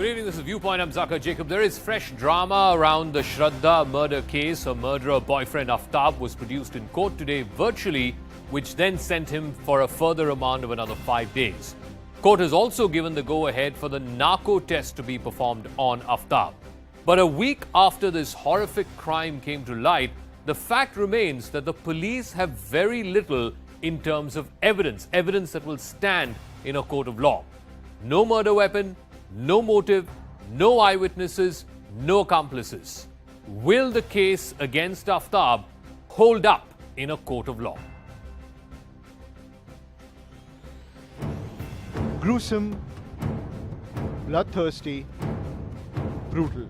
Good evening, this is Viewpoint. I'm Zakir Jacob. There is fresh drama around the Shraddha murder case. Her murderer boyfriend Aftab was produced in court today virtually, which then sent him for a further remand of another 5 days. Court has also given the go-ahead for the narco test to be performed on Aftab. But a week after this horrific crime came to light, the fact remains that the police have very little in terms of evidence that will stand in a court of law. No murder weapon, no motive, no eyewitnesses, no accomplices. Will the case against Aftab hold up in a court of law? Gruesome, bloodthirsty, brutal.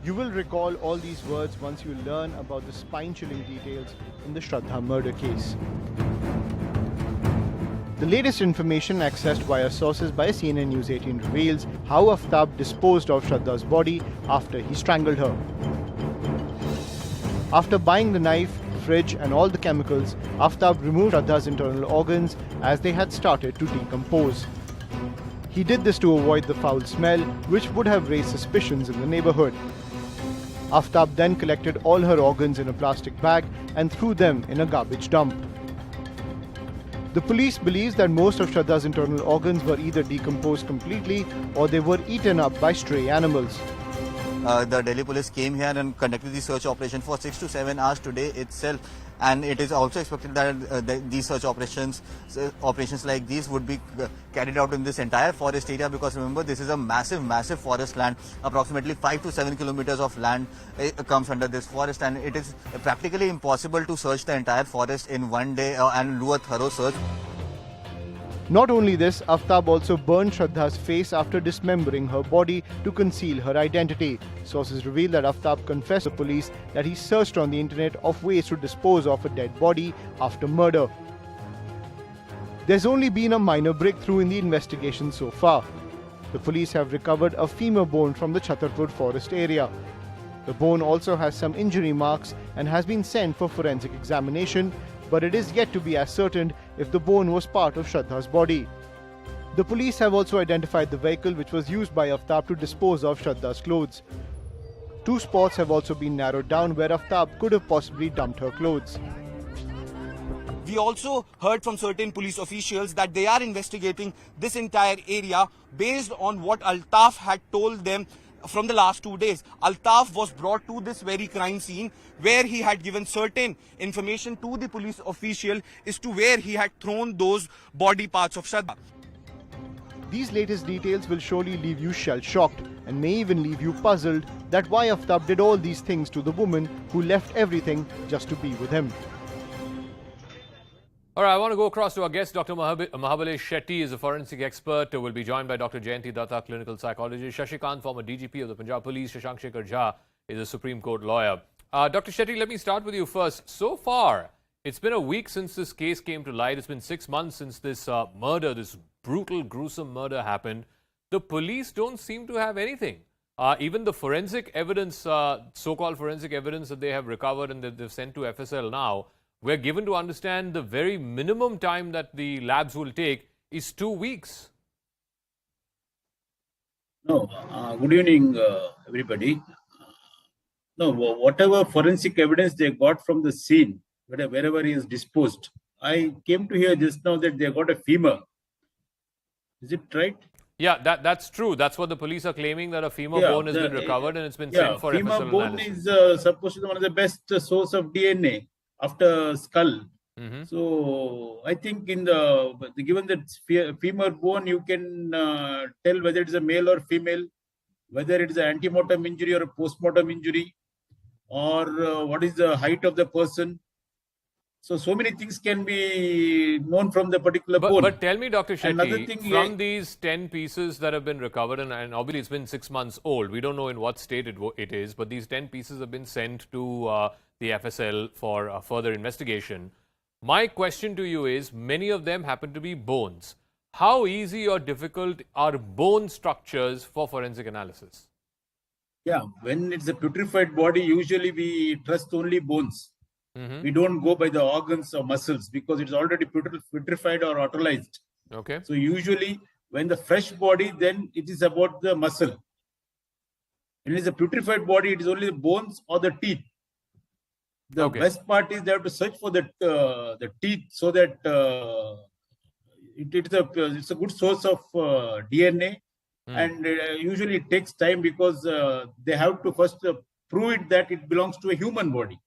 You will recall all these words once you learn about the spine-chilling details in the Shraddha murder case. The latest information accessed via sources by CNN News 18 reveals how Aftab disposed of Shraddha's body after he strangled her. After buying the knife, fridge and all the chemicals, Aftab removed Shraddha's internal organs as they had started to decompose. He did this to avoid the foul smell, which would have raised suspicions in the neighborhood. Aftab then collected all her organs in a plastic bag and threw them in a garbage dump. The police believes that most of Shraddha's internal organs were either decomposed completely or they were eaten up by stray animals. The Delhi police came here and conducted the search operation for 6 to 7 hours today itself, and it is also expected that these search operations like these would be carried out in this entire forest area, because remember, this is a massive forest land. Approximately 5 to 7 kilometers of land comes under this forest, and it is practically impossible to search the entire forest in one day and do a thorough search. Not only this, Aftab also burned Shraddha's face after dismembering her body to conceal her identity. Sources reveal that Aftab confessed to police that he searched on the internet of ways to dispose of a dead body after murder. There's only been a minor breakthrough in the investigation so far. The police have recovered a femur bone from the Chhatarpur forest area. The bone also has some injury marks and has been sent for forensic examination, but it is yet to be ascertained if the bone was part of Shraddha's body. The police have also identified the vehicle which was used by Aftab to dispose of Shraddha's clothes. 2 spots have also been narrowed down where Aftab could have possibly dumped her clothes. We also heard from certain police officials that they are investigating this entire area based on what Altaf had told them from the last 2 days. Altaf was brought to this very crime scene where he had given certain information to the police official as to where he had thrown those body parts of Shraddha. These latest details will surely leave you shell-shocked and may even leave you puzzled that why Aftab did all these things to the woman who left everything just to be with him. All right, I want to go across to our guest. Dr. Mahabalesh Shetty is a forensic expert. We'll be joined by Dr. Jayanti Datta, clinical psychologist. Shashikant, former DGP of the Punjab Police. Shashank Shekhar Jha is a Supreme Court lawyer. Dr. Shetty, let me start with you first. So far, it's been a week since this case came to light. It's been 6 months since this murder, this brutal, gruesome murder happened. The police don't seem to have anything. Even the forensic evidence, so-called forensic evidence that they have recovered and that they've sent to FSL now, we're given to understand the very minimum time that the labs will take is 2 weeks. No, good evening, everybody. No, whatever forensic evidence they got from the scene, wherever he is disposed, I came to hear just now that they got a femur. Is it right? Yeah, that's true. That's what the police are claiming, that a femur bone has been recovered and it's been sent for femur FSL bone analysis. is supposed to be one of the best source of DNA after skull. So I think given that femur bone, you can tell whether it is a male or female, whether it is an antemortem injury or a postmortem injury, or what is the height of the person. So many things can be known from the particular bone. But tell me, Dr. Shetty, from these 10 pieces that have been recovered, and obviously it's been 6 months old, we don't know in what state it is, but these 10 pieces have been sent to the FSL for further investigation. My question to you is, many of them happen to be bones. How easy or difficult are bone structures for forensic analysis? Yeah, when it's a putrefied body, usually we trust only bones. We don't go by the organs or muscles because it's already putrefied or autolyzed. Okay. So usually When the fresh body, then it is about the muscle. When it is a putrefied body, it is only the bones or the teeth. The best part is they have to search for the teeth, so that it's a good source of DNA. And usually it takes time, because they have to first prove it that it belongs to a human body.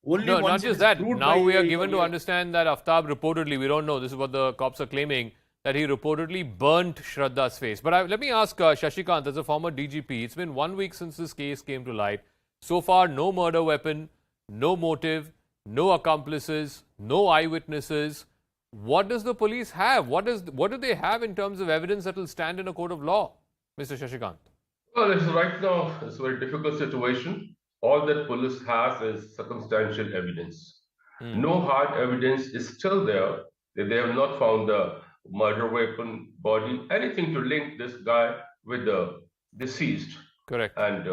Only No, once not it just is that. proved Now by we are given to understand that Aftab reportedly, we don't know, this is what the cops are claiming, that he reportedly burnt Shraddha's face. But let me ask Shashikant, as a former DGP, it's been 1 week since this case came to light. So far, no murder weapon, no motive, no accomplices, no eyewitnesses. What does the police have? What do they have in terms of evidence that will stand in a court of law, Mr. Shashikant? Well, right now, it's a very difficult situation. All that police has is circumstantial evidence. No hard evidence is still there. They have not found the murder weapon, body, anything to link this guy with the deceased. Correct. And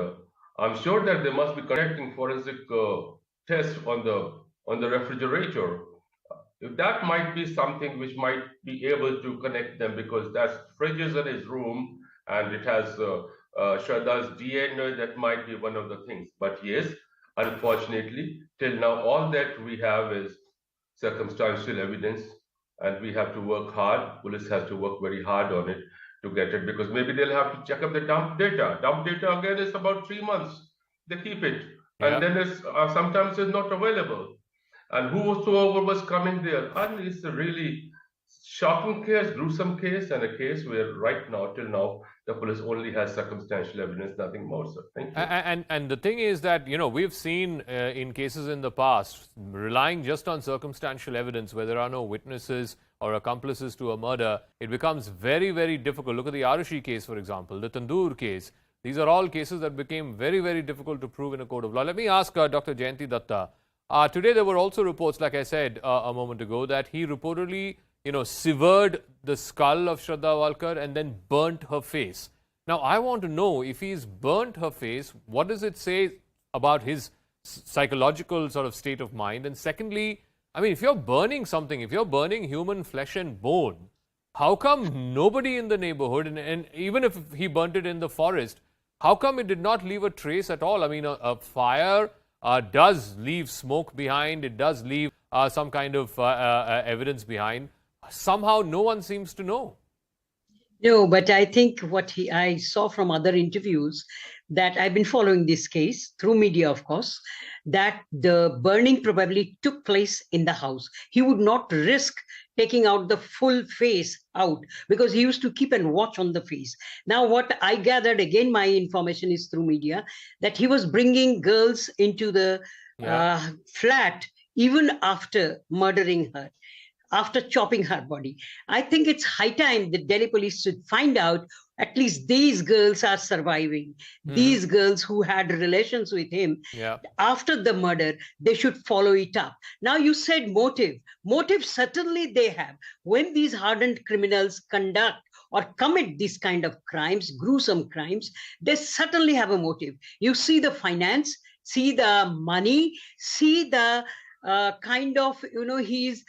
I'm sure that they must be conducting forensic tests on the refrigerator. That might be something which might be able to connect them, because that's fridges in his room and it has Shraddha's DNA. That might be one of the things. But yes, unfortunately, till now, all that we have is circumstantial evidence, and we have to work hard. Police has to work very hard on it to get it, because maybe they'll have to check up the dump data. Dump data again is about 3 months. They keep it, and then it's sometimes it's not available. And whosoever was coming there, and it's a really shocking case, gruesome case, and a case where right now, till now, the police only has circumstantial evidence, nothing more, sir. Thank you. And the thing is that, you know, we've seen in cases in the past, relying just on circumstantial evidence where there are no witnesses or accomplices to a murder, it becomes very, very difficult. Look at the Arushi case, for example, the Tandoor case. These are all cases that became very, very difficult to prove in a court of law. Let me ask Dr. Jayanti Datta. Today there were also reports, like I said a moment ago, that he reportedly, you know, severed the skull of Shraddha Walkar and then burnt her face. Now, I want to know, if he's burnt her face, what does it say about his psychological sort of state of mind? And secondly, I mean, if you're burning something, if you're burning human flesh and bone, how come nobody in the neighborhood, and even if he burnt it in the forest, how come it did not leave a trace at all? I mean, a fire does leave smoke behind, it does leave some kind of evidence behind. Somehow no one seems to know. No, but I think what I saw from other interviews, that I've been following this case through media, of course, that the burning probably took place in the house. He would not risk taking out the full face out, because he used to keep and watch on the face. Now, what I gathered, again, my information is through media, that he was bringing girls into the flat even after murdering her, after chopping her body. I think it's high time the Delhi police should find out at least these girls are surviving. These girls who had relations with him after the murder, they should follow it up. Now, you said motive. Motive, certainly they have. When these hardened criminals conduct or commit these kind of crimes, gruesome crimes, they certainly have a motive. You see the finance, see the money, see the kind of, you know, he's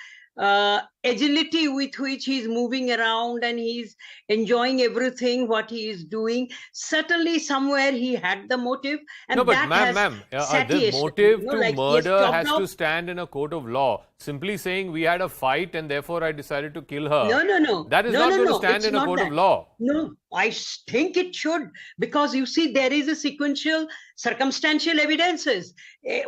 agility with which he's moving around and he's enjoying everything what he is doing. Certainly somewhere he had the motive, and no, but that ma'am, the motive to murder has to stand in a court of law. Simply saying we had a fight and therefore I decided to kill her. No. That is not going to stand in a court of law. No, I think it should, because you see there is a sequential circumstantial evidences.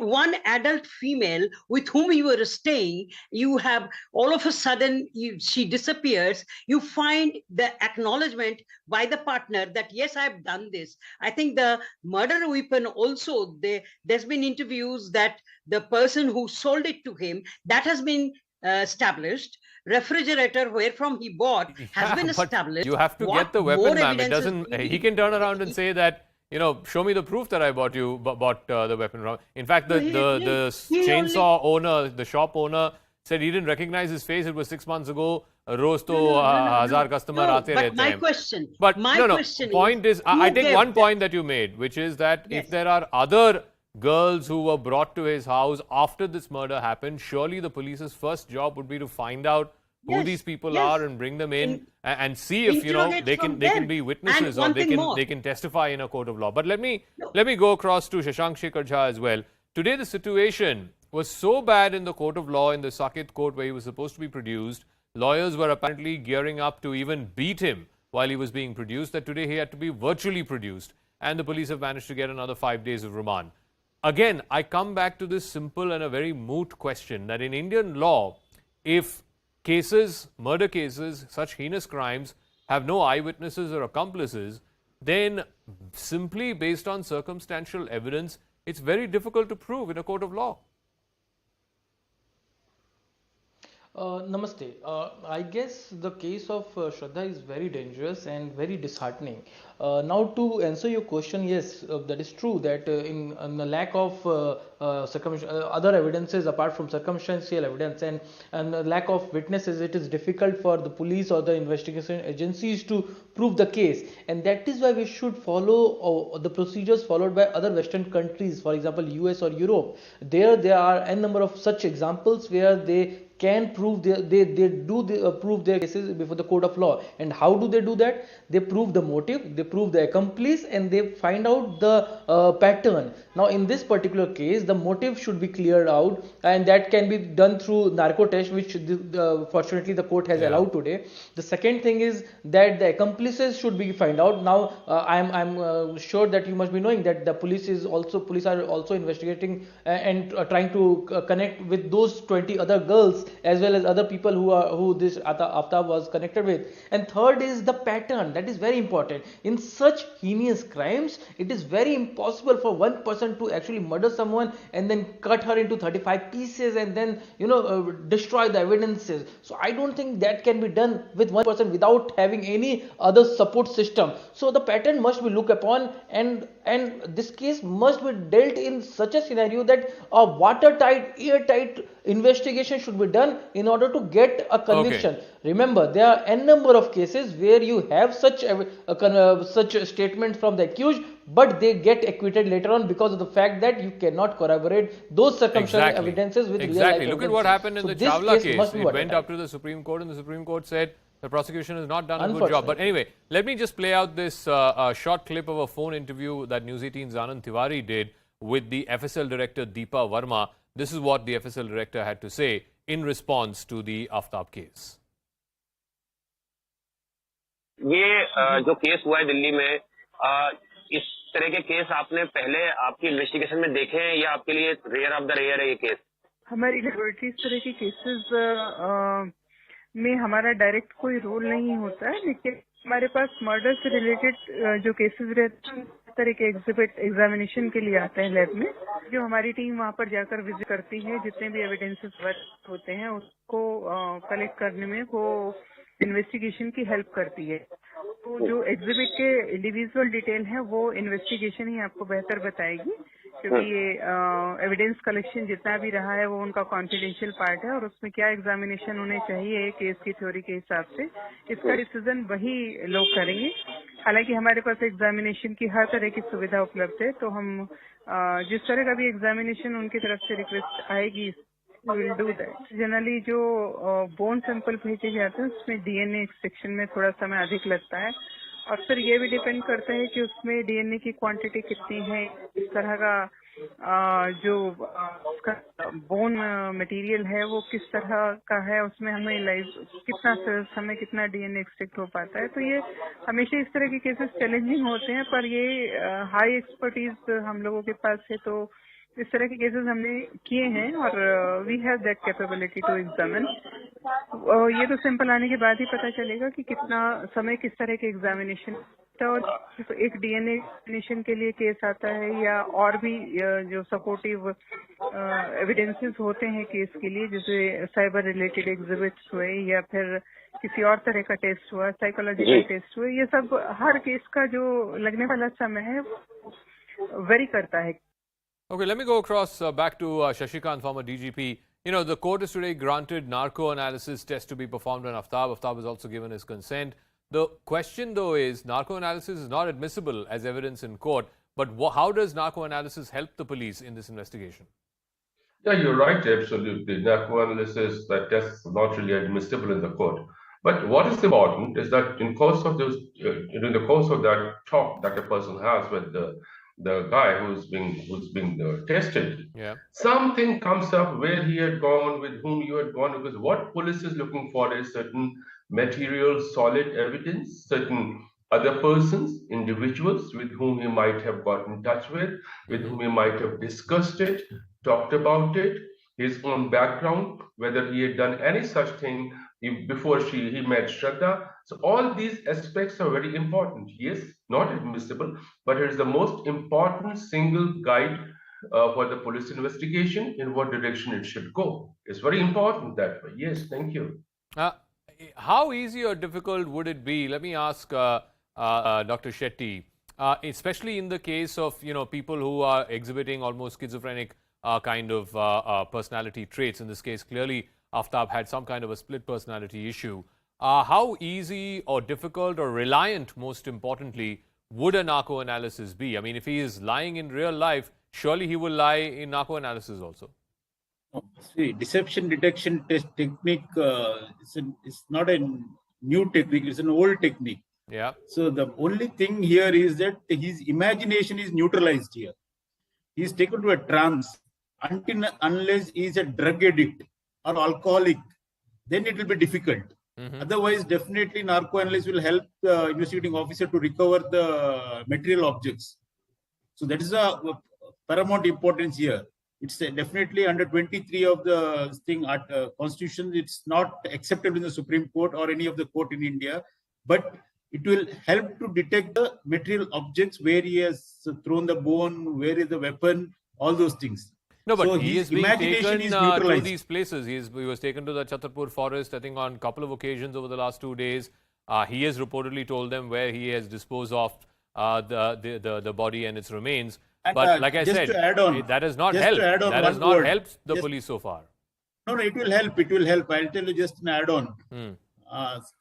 One adult female with whom you were staying, you have all of a sudden she disappears. You find the acknowledgement by the partner that yes, I've done this. I think the murder weapon also, there's been interviews that the person who sold it to him, that has been established. Refrigerator where from he bought has been established. You have to get the weapon, ma'am. It doesn't. He can turn around and say that, you know, show me the proof that I bought the weapon. In fact, the chainsaw owner, the shop owner, said he didn't recognize his face. It was 6 months ago. Roz to 1000 customer aate rehte hain. But my question point is, I take one point that you made, which is that if there are other girls who were brought to his house after this murder happened, surely the police's first job would be to find out who Yes, these people yes. are and bring them in and see if Interrogate they from can them. be And witnesses or one thing more. they can testify in a court of law. But let me No. go across to Shashank Shekhar Jha as well. Today the situation was so bad in the court of law in the Saket court where he was supposed to be produced. Lawyers were apparently gearing up to even beat him while he was being produced, that today he had to be virtually produced, and the police have managed to get another 5 days of remand. Again, I come back to this simple and a very moot question that in Indian law, if cases, murder cases, such heinous crimes have no eyewitnesses or accomplices, then simply based on circumstantial evidence, it's very difficult to prove in a court of law. Namaste. I guess the case of Shraddha is very dangerous and very disheartening. Now, to answer your question, yes, that is true that in the lack of other evidences apart from circumstantial evidence and the lack of witnesses, it is difficult for the police or the investigation agencies to prove the case. And that is why we should follow the procedures followed by other Western countries, for example, US or Europe. There are a number of such examples where they can prove prove their cases before the court of law. And how do they do that? They prove the motive, they prove the accomplice, and they find out the pattern. Now in this particular case, the motive should be cleared out, and that can be done through narco test, which fortunately the court has allowed today. The second thing is that the accomplices should be find out. Now I'm sure that you must be knowing that the police are also investigating and trying to connect with those 20 other girls as well as other people who this Aftab was connected with. And third is the pattern. That is very important. In such heinous crimes, it is very impossible for one person to actually murder someone and then cut her into 35 pieces and then destroy the evidences. So I don't think that can be done with one person without having any other support system. So the pattern must be looked upon, and this case must be dealt in such a scenario that a watertight, airtight investigation should be done in order to get a conviction. Okay. Remember, there are a number of cases where you have such statements from the accused, but they get acquitted later on because of the fact that you cannot corroborate those circumstantial evidences with real life Exactly. Look at what happened in So the this Chawla case. be It went watertight. up to the Supreme Court, and the Supreme Court said the prosecution has not done a good job. But anyway, let me just play out this short clip of a phone interview that News 18's Anand Tiwari did with the FSL director Deepa Verma. This is what the FSL director had to say in response to the Aftab case. ये जो case हुआ है दिल्ली में, इस तरह के case आपने पहले आपकी इन्वेस्टिगेशन में देखे हैं या आपके लिए रेयर ऑफ द रेयर है ये केस? हमारी लेबोरेटरी इस तरह के केसेस में हमारा डायरेक्ट कोई रोल नहीं होता है, लेकिन हमारे पास मर्डर से रिलेटेड जो केसेस रहते हैं इस तरह के एग्जिबिट एग्जामिनेशन के लिए आते हैं लैब में. जो हमारी टीम वहाँ पर जाकर विजिट करती है, जितने भी एविडेंसेस वर्क होते हैं उसको कलेक्ट करने में वो इन्वेस्टिगेशन की हेल्प करती है. तो जो एग्जिबिट के इंडिविजुअल डिटेल है वो इन्वेस्टिगेशन ही आपको बेहतर बताएगी, क्योंकि ये एविडेंस कलेक्शन जितना भी रहा है वो उनका कॉन्फिडेंशियल पार्ट है और उसमें क्या एग्जामिनेशन होने चाहिए केस की थ्योरी के हिसाब से, इसका डिसीजन वही लोग करेंगे. हालांकि हमारे पास एग्जामिनेशन की हर तरह की सुविधा उपलब्ध है, तो हम जिस तरह का भी एग्जामिनेशन उनकी तरफ से रिक्वेस्ट आएगी विल डू दैट. जनरली जो बोन सैंपल भेजे जाते हैं उसमें डीएनए एक्सट्रैक्शन में थोड़ा समय अधिक लगता है और फिर ये भी डिपेंड करता है कि उसमें डीएनए की क्वांटिटी कितनी है, इस तरह का जो उसका बोन मटेरियल है वो किस तरह का है, उसमें हमें कितना समय कितना डीएनए एक्सट्रैक्ट हो पाता है. तो ये हमेशा इस तरह के केसेस चैलेंजिंग होते हैं, पर ये हाई एक्सपर्टीज हम लोगों के पास है, तो इस तरह के केसेस हमने किए हैं और we have that capability to examine. ये तो सैंपल आने के बाद ही पता चलेगा कि कितना समय किस तरह के एग्जामिनेशन और एक डीएनए एग्जामिनेशन के लिए केस आता है या और भी जो सपोर्टिव एविडेंसेस होते हैं केस के लिए, जैसे साइबर रिलेटेड एग्जिबिट्स हुए या फिर किसी और तरह का टेस्ट हुआ, साइकोलॉजिकल टेस्ट हुए, ये सब हर केस का जो लगने वाला समय है वेरी करता है. Okay, let me go across back to Shashikant, former DGP. You know, the court has today granted narco analysis test to be performed on Aftab. Aftab has also given his consent. The question, though, is narco analysis is not admissible as evidence in court. But how does narco analysis help the police in this investigation? Yeah, you're right, absolutely. Narco analysis, that test is not really admissible in the court. But what is important is that in course of those, during the course of that talk that a person has with the guy who's being tested, Yeah. something comes up where he had gone, with whom you had gone, because what police is looking for is certain material, solid evidence, certain other persons, individuals with whom he might have got in touch with whom he might have discussed it, talked about it, his own background, whether he had done any such thing before he met Shraddha. So all these aspects are very important. Yes, not admissible, but it is the most important single guide for the police investigation in what direction it should go. It's very important that way. Yes, thank you. Uh, how easy or difficult would it be? Let me ask Dr. Shetty, especially in the case of people who are exhibiting almost schizophrenic kind of personality traits. In this case, clearly Aftab had some kind of a split personality issue. How easy or difficult or reliant, most importantly, would a narco analysis be? I mean, if he is lying in real life, surely he will lie in narco analysis also. See, deception detection test technique it's not a new technique, it's an old technique. Yeah. So the only thing here is that his imagination is neutralized here. He is taken to a trance unless he is a drug addict or alcoholic, then it will be difficult. Otherwise, definitely narco analysis will help the investigating officer to recover the material objects. So that is a paramount importance here. It's definitely under 23 of the Constitution. It's not acceptable in the Supreme Court or any of the court in India, but it will help to detect the material objects, where he has thrown the bone, where is the weapon, all those things. No, but so he is being taken to these places. He was taken to the Chhatarpur forest, I think, on a couple of occasions over the last 2 days. He has reportedly told them where he has disposed of the body and its remains. And, but like I said, that has not helped. That has not helped the police so far. No, it will help. It will help. I'll tell you just an add-on.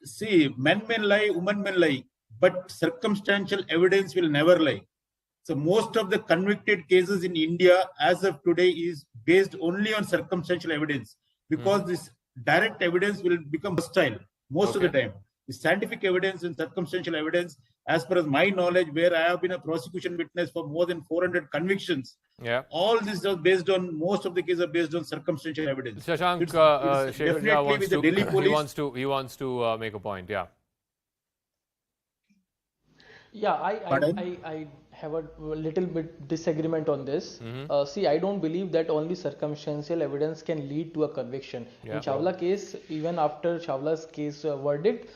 See, men may lie, women may lie, but circumstantial evidence will never lie. So most of the convicted cases in India as of today is based only on circumstantial evidence, because this direct evidence will become hostile most of the time. The scientific evidence and circumstantial evidence, as per my knowledge, where I have been a prosecution witness for more than 400 convictions, all this is based on, most of the cases are based on circumstantial evidence. Shashank he wants to make a point. Yeah. Yeah, I have a little bit disagreement on this. See, I don't believe that only circumstantial evidence can lead to a conviction. In Chawla case, even after Chawla's case verdict,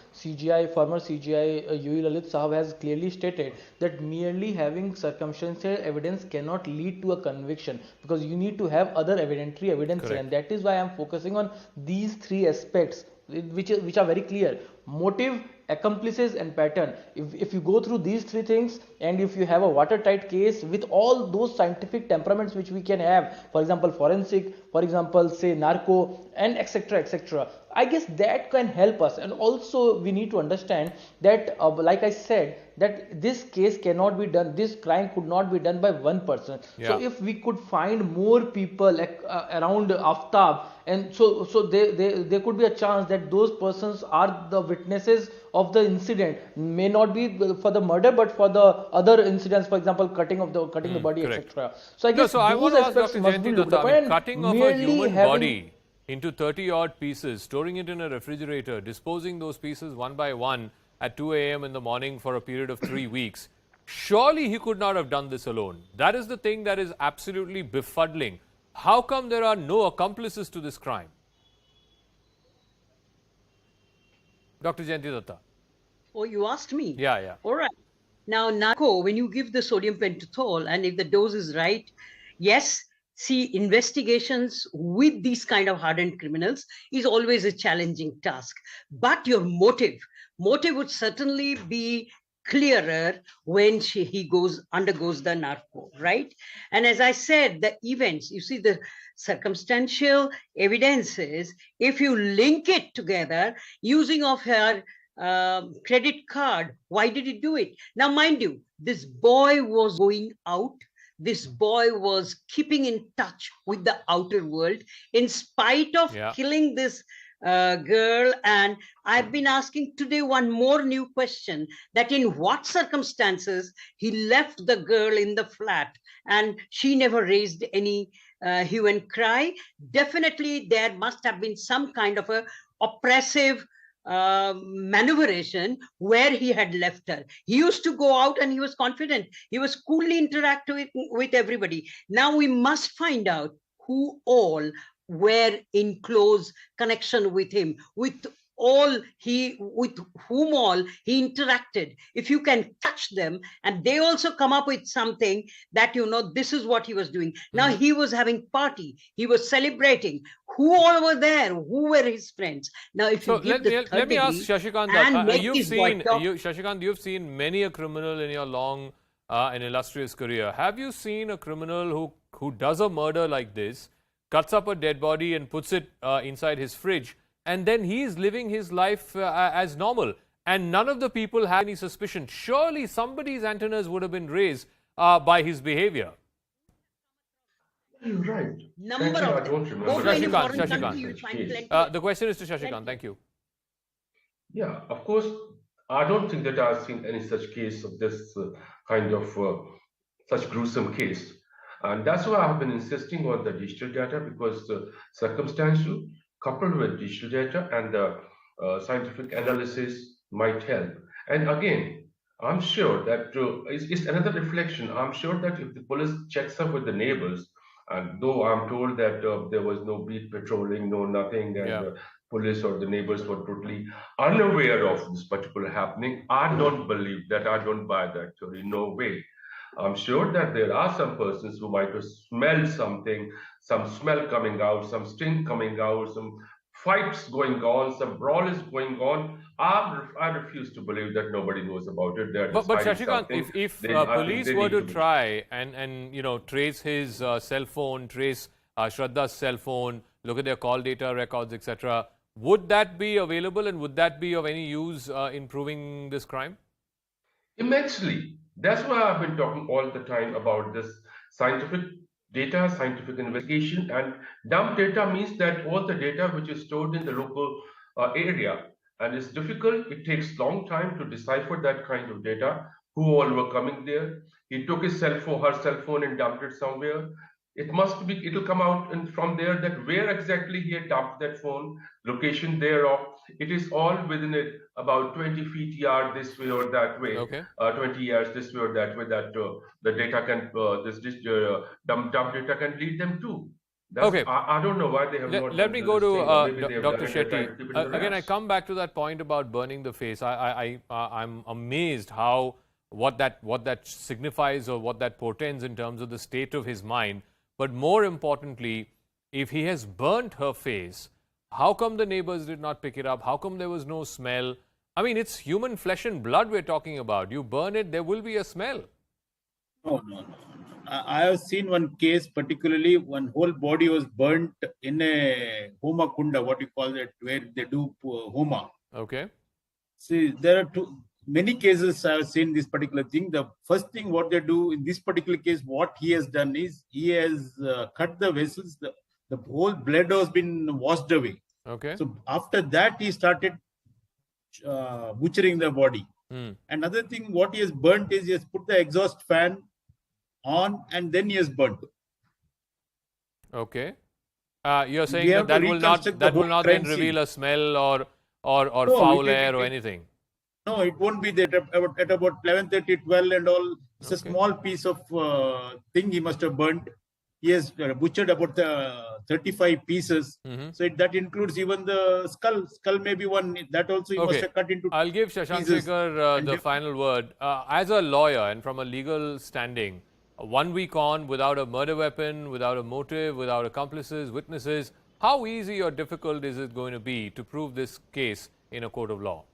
former CGI UI Lalit Sahab has clearly stated that merely having circumstantial evidence cannot lead to a conviction, because you need to have other evidentiary evidence, and that is why I am focusing on these three aspects, which are very clear: motive, accomplices, and pattern. If you go through these three things, and if you have a watertight case with all those scientific temperaments which we can have, for example forensic, for example say narco, and etc., I guess that can help us. And also we need to understand that like I said, that this case cannot be done, this crime could not be done by one person. So if we could find more people around Aftab, and so there could be a chance that those persons are the witnesses of the incident, may not be for the murder but for the other incidents, for example cutting the body, etc. So I guess I want to ask Dr. Jayanti Datta, cutting of a human body into 30 odd pieces, storing it in a refrigerator, disposing those pieces one by one at 2 a.m. in the morning for a period of 3 weeks. Surely he could not have done this alone. That is the thing that is absolutely befuddling. How come there are no accomplices to this crime? Dr. Jayanti Datta. Oh, you asked me? Yeah. All right. Now, narco, when you give the sodium pentothal, and if the dose is right, yes, see, investigations with these kind of hardened criminals is always a challenging task. But your motive would certainly be clearer when he undergoes the narco, right? And as I said, the events, you see, the circumstantial evidences, if you link it together using of her credit card, why did he do it? Now, mind you, this boy was going out this boy was keeping in touch with the outer world in spite of killing this girl. And I've been asking today one more new question, that in what circumstances he left the girl in the flat and she never raised any hue and cry. Definitely there must have been some kind of a oppressive maneuveration where he had left her. He used to go out and he was confident. He was coolly interacting with everybody. Now we must find out who all were in close connection with him, with whom all he interacted. If you can catch them and they also come up with something that, this is what he was doing. Now he was having party, he was celebrating. Who all were there? Who were his friends? Now, if you give let me ask Shashikant that. Shashikant, you've seen many a criminal in your long and illustrious career. Have you seen a criminal who does a murder like this, cuts up a dead body and puts it inside his fridge, and then he is living his life as normal, and none of the people have any suspicion? Surely somebody's antennas would have been raised by his behavior. You're right. Number of I don't remember. Shashikant. The question is to Shashikant. Thank you. Yeah, of course. I don't think that I've seen any such case of this kind of such gruesome case. And that's why I've been insisting on the digital data, because circumstantial coupled with digital data and the scientific analysis might help. And again, I'm sure that it's another reflection. I'm sure that if the police checks up with the neighbors, and though I'm told that there was no beat patrolling, no nothing, and the police or the neighbors were totally unaware of this particular happening, I don't believe that. I don't buy that theory. No way. I'm sure that there are some persons who might have smelled something, some smell coming out, some stink coming out, some fights going on, some brawl is going on. I refuse to believe that nobody knows about it. But Shashikant, if police were to try and trace his cell phone, trace Shraddha's cell phone, look at their call data records, etc., would that be available and would that be of any use in proving this crime? Immensely. That's why I've been talking all the time about this scientific data, scientific investigation, and dump data means that all the data which is stored in the local area, and it's difficult. It takes long time to decipher that kind of data. Who all were coming there? He took his cell phone, her cell phone, and dumped it somewhere. It'll come out from there that where exactly he had dumped that phone, location thereof. It is all within about 20 feet yard this way or that way, 20 yards this way or that way, that the data can, dump data can lead them to. I don't know why they have not. Let me go to Dr. Shetty. Again, I come back to that point about burning the face. I'm amazed how what that signifies or what that portends in terms of the state of his mind. But more importantly, if he has burnt her face, how come the neighbors did not pick it up? How come there was no smell? I mean, it's human flesh and blood we're talking about. You burn it, there will be a smell. No. I have seen one case, particularly one whole body was burnt in a homa kunda, what you call it, where they do homa. Okay. See, there are many cases I have seen this particular thing. The first thing what they do in this particular case, what he has done is he has cut the vessels. The whole blood has been washed away. Okay. So after that, he started butchering the body. Another thing, what he has burnt is he has put the exhaust fan on and then he has burnt. Okay. You're saying that will not then reveal a smell or foul air or anything? No, it won't be there at about 11:30, 12 and all. It's a small piece of thing he must have burnt. He has butchered about 35 pieces. So that includes even the skull. Skull may be one. That also he must have cut into I'll give Shashank Sekhar the final word. As a lawyer and from a legal standing, 1 week on without a murder weapon, without a motive, without accomplices, witnesses, how easy or difficult is it going to be to prove this case in a court of law?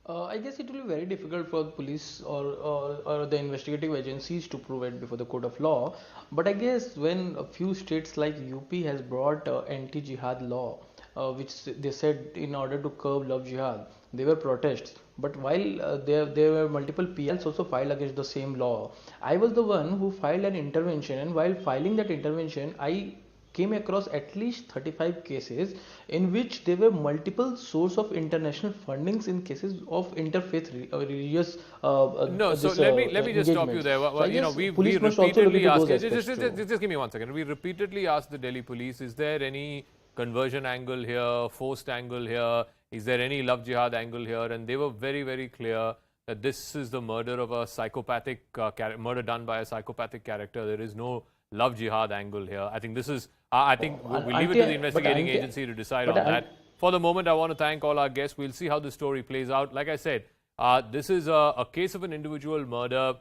I guess it will be very difficult for the police or the investigative agencies to prove it before the court of law. But I guess when a few states like UP has brought anti-jihad law, they said in order to curb love jihad. They were protests, but while there were multiple PLs also filed against the same law. I was the one who filed an intervention, and while filing that intervention, I came across at least 35 cases in which there were multiple source of international fundings in cases of interfaith religious No, so let me just stop you there. Well, you know, we repeatedly asked. Just give me 1 second. We repeatedly asked the Delhi police: is there any conversion angle here, forced angle here? Is there any love jihad angle here? And they were very, very clear that this is the murder of a psychopathic murder done by a psychopathic character. There is no love jihad angle here. I think this is. I think we leave it to the investigating agency to decide on that. For the moment, I want to thank all our guests. We'll see how the story plays out. Like I said, this is a case of an individual murder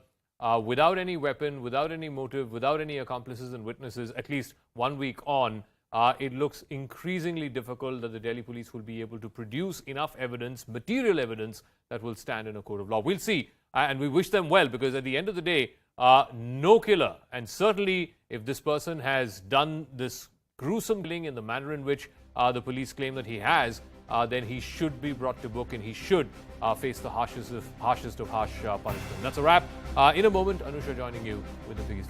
without any weapon, without any motive, without any accomplices and witnesses, at least 1 week on. It looks increasingly difficult that the Delhi police will be able to produce enough evidence, material evidence, that will stand in a court of law. We'll see. And we wish them well, because at the end of the day, no killer, and certainly if this person has done this gruesome killing in the manner in which the police claim that he has, then he should be brought to book and he should face the harshest of harsh punishment. That's a wrap. In a moment, Anusha joining you with the biggest.